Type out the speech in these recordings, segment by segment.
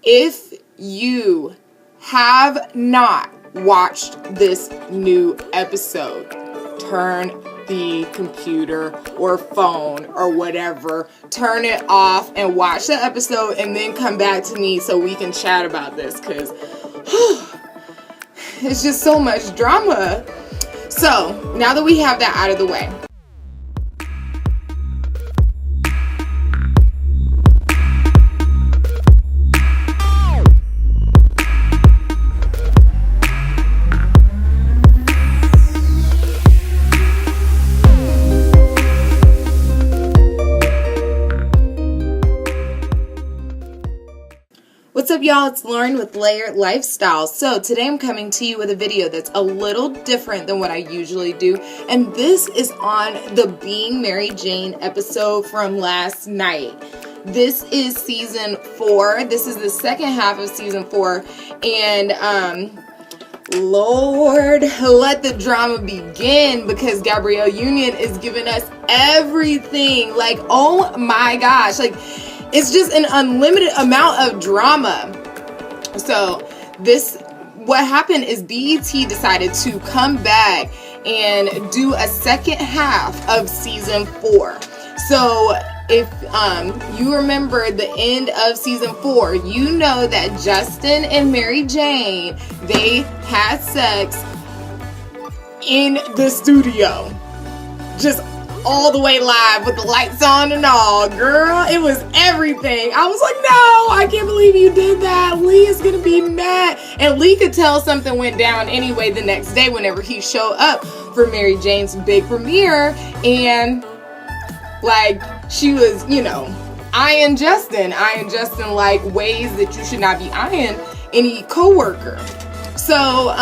If you have not watched this new episode, turn the computer or phone or whatever, turn it off and watch the episode and then come back to me so we can chat about this, because it's just so much drama. So now that we have that out of the way, what's up, y'all? It's Lauren with Layered Lifestyle. So today I'm coming to you with a video that's a little different than what I usually do, and this is on the Being Mary Jane episode from last night. This is season 4. This is the second half of season 4, and Lord, let the drama begin, because Gabrielle Union is giving us everything. Like, oh my gosh, like, it's just an unlimited amount of drama. So what happened is BET decided to come back and do a second half of season 4. So if you remember the end of season 4, you know that Justin and Mary Jane, they had sex in the studio. Just all the way live with the lights on and all. Girl, it was everything. I was like, no, I can't believe you did that. Lee is gonna be mad. And Lee could tell something went down anyway the next day whenever he showed up for Mary Jane's big premiere, and like, she was, eyeing Justin like ways that you should not be eyeing any coworker. So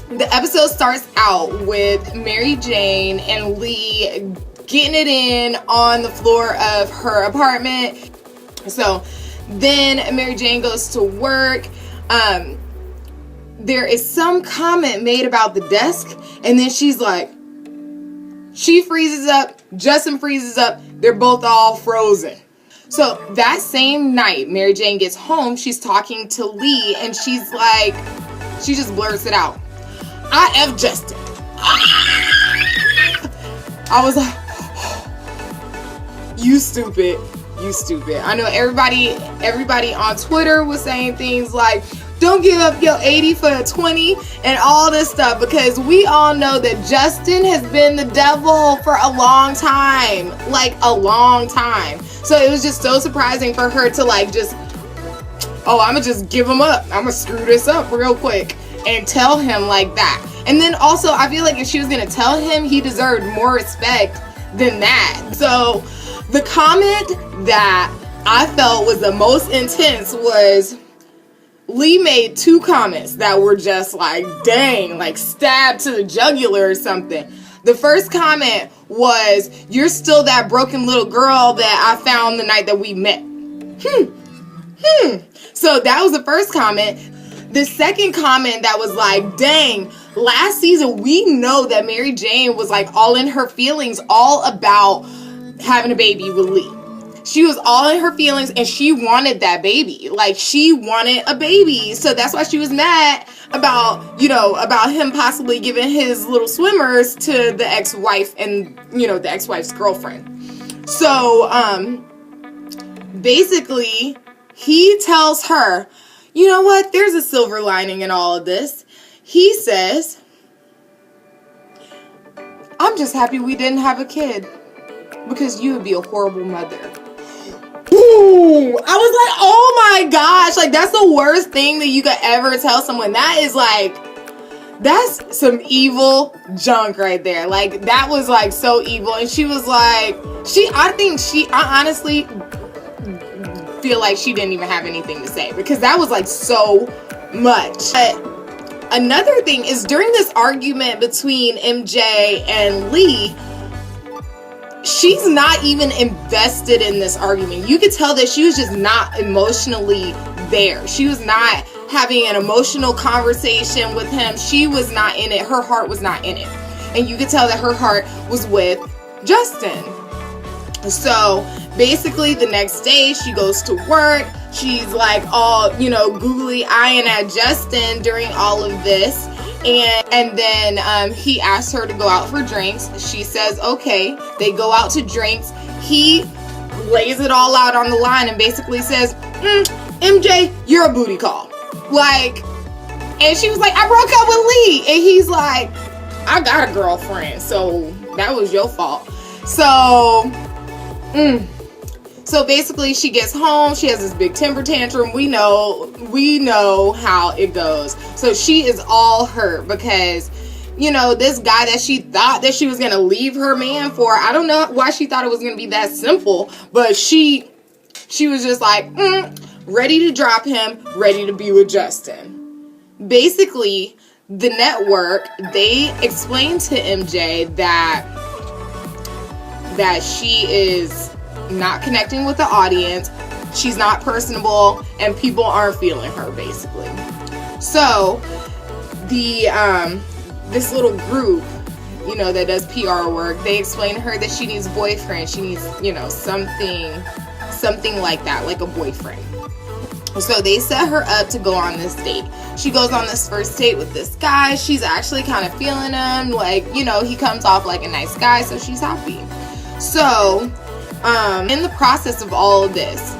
the episode starts out with Mary Jane and Lee getting it in on the floor of her apartment. So then Mary Jane goes to work. There is some comment made about the desk, and then she's like, she freezes up, Justin freezes up, they're both all frozen. So that same night, Mary Jane gets home, she's talking to Lee, and she's like, she just blurts it out, I F Justin. I was like, you stupid. I know everybody on Twitter was saying things like, don't give up your 80 for a 20 and all this stuff, because we all know that Justin has been the devil for a long time. Like, a long time. So it was just so surprising for her to like just, oh, I'm gonna just give him up. I'm gonna screw this up real quick and tell him like that. And then also, I feel like if she was gonna tell him, he deserved more respect than that. So the comment that I felt was the most intense was Lee made 2 comments that were just like, dang, like stabbed to the jugular or something. The first comment was, you're still that broken little girl that I found the night that we met. So that was the first comment. The second comment that was like, dang, last season we know that Mary Jane was like all in her feelings, all about having a baby with Lee. She was all in her feelings, and she wanted that baby. Like, she wanted a baby. So that's why she was mad about, about him possibly giving his little swimmers to the ex-wife and, the ex-wife's girlfriend. So, basically, he tells her, you know what? There's a silver lining in all of this. He says, I'm just happy we didn't have a kid, because you would be a horrible mother. Ooh, I was like, oh my gosh, like, that's the worst thing that you could ever tell someone. That is like, that's some evil junk right there. Like, that was like so evil. And she was like, I honestly feel like she didn't even have anything to say, because that was like so much. But another thing is, during this argument between MJ and Lee, she's not even invested in this argument. You could tell that she was just not emotionally there. She was not having an emotional conversation with him. She was not in it. Her heart was not in it. And you could tell that her heart was with Justin. So basically the next day she goes to work. She's like all, you know, googly eyeing at Justin during all of this. And then he asks her to go out for drinks. She says, okay. They go out to drinks. He lays it all out on the line and basically says, MJ, you're a booty call. Like, and she was like, I broke up with Lee. And he's like, I got a girlfriend, so that was your fault. So basically she gets home, she has this big temper tantrum. We know how it goes. So she is all hurt because, you know, this guy that she thought that she was going to leave her man for, I don't know why she thought it was going to be that simple, but she was just like, ready to drop him, ready to be with Justin. Basically, the network, they explained to MJ that she is not connecting with the audience, she's not personable, and people aren't feeling her, basically. So this little group, you know, that does PR work, they explain to her that she needs a boyfriend. She needs, you know, something like that, like a boyfriend. So they set her up to go on this date. She goes on this first date with this guy. She's actually kind of feeling him, like, you know, he comes off like a nice guy, so she's happy. So in the process of all of this,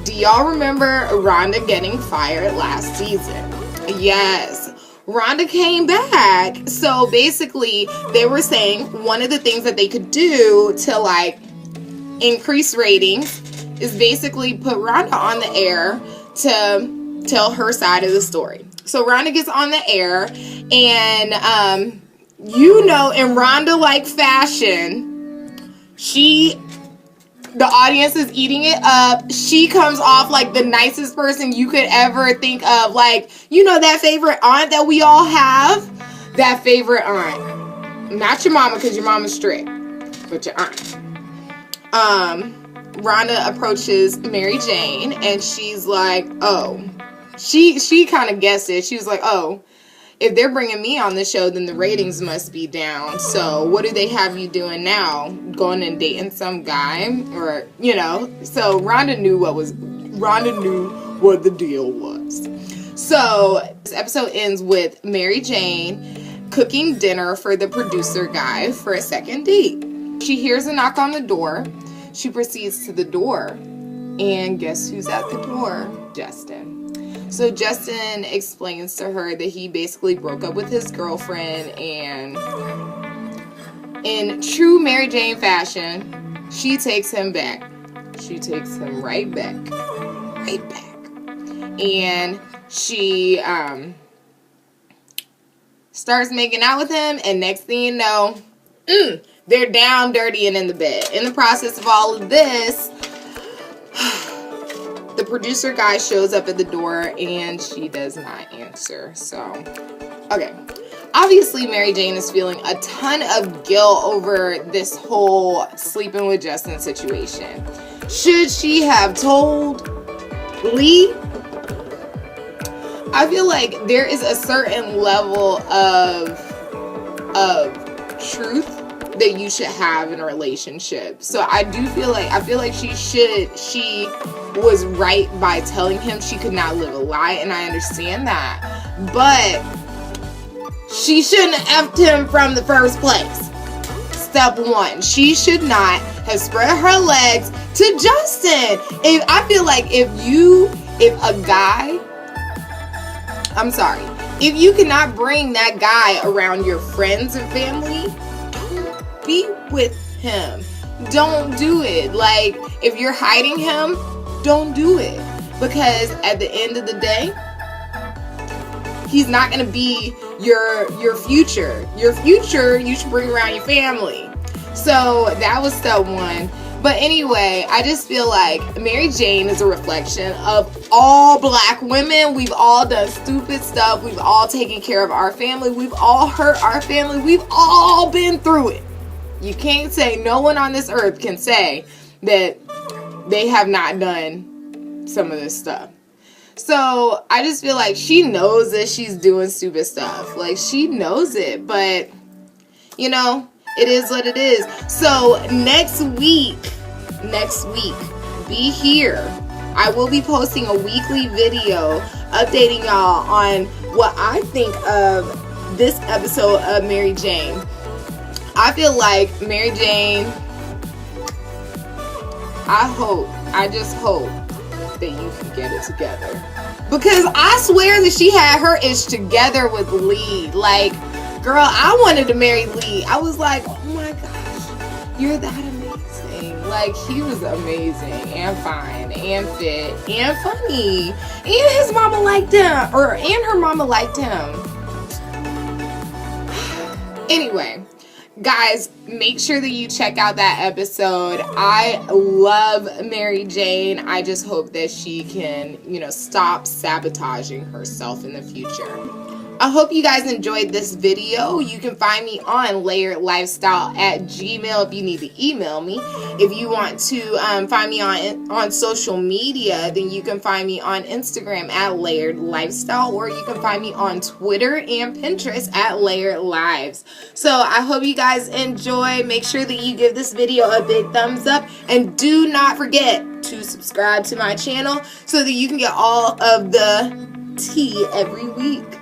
do y'all remember Rhonda getting fired last season? Yes, Rhonda came back. So basically, they were saying one of the things that they could do to like increase ratings is basically put Rhonda on the air to tell her side of the story. So Rhonda gets on the air, and you know, in Rhonda like fashion, the audience is eating it up. She comes off like the nicest person you could ever think of. Like, you know, that favorite aunt that we all have? That favorite aunt. Not your mama, because your mama's strict, but your aunt. Rhonda approaches Mary Jane, and she's like, oh. She kind of guessed it. She was like, oh, if they're bringing me on the show, then the ratings must be down. So what do they have you doing now? Going and dating some guy? Or, you know. So Rhonda knew what the deal was. So this episode ends with Mary Jane cooking dinner for the producer guy for a second date. She hears a knock on the door. She proceeds to the door. And guess who's at the door? Justin. So Justin explains to her that he basically broke up with his girlfriend, and in true Mary Jane fashion, she takes him back. She takes him right back. Right back. And she starts making out with him, and next thing you know, they're down, dirty, and in the bed. In the process of all of this, the producer guy shows up at the door, and she does not answer. So, okay. Obviously, Mary Jane is feeling a ton of guilt over this whole sleeping with Justin situation. Should she have told Lee? I feel like there is a certain level of truth that you should have in a relationship. So I feel like she was right by telling him she could not live a lie, and I understand that. But she shouldn't have effed him from the first place. Step one, she should not have spread her legs to Justin. I feel like if you cannot bring that guy around your friends and family, don't be with him. Don't do it. Like, if you're hiding him, don't do it. Because at the end of the day, he's not going to be your future. Your future, you should bring around your family. So that was step one. But anyway, I just feel like Mary Jane is a reflection of all black women. We've all done stupid stuff. We've all taken care of our family. We've all hurt our family. We've all been through it. You can't say, no one on this earth can say that they have not done some of this stuff. So I just feel like she knows that she's doing stupid stuff. Like, she knows it, but, you know, it is what it is. So next week, be here. I will be posting a weekly video updating y'all on what I think of this episode of Mary Jane. I feel like Mary Jane, I just hope that you can get it together. Because I swear that she had her ish together with Lee. Like, girl, I wanted to marry Lee. I was like, oh my gosh, you're that amazing. Like, he was amazing and fine and fit and funny. And his mama liked him. And her mama liked him. Anyway, guys, make sure that you check out that episode. I love Mary Jane. I just hope that she can, stop sabotaging herself in the future. I hope you guys enjoyed this video. You can find me on layeredlifestyle@gmail if you need to email me. If you want to find me on social media, then you can find me on Instagram @layeredlifestyle, or you can find me on Twitter and Pinterest @layeredlives. So I hope you guys enjoy. Make sure that you give this video a big thumbs up, and do not forget to subscribe to my channel so that you can get all of the tea every week.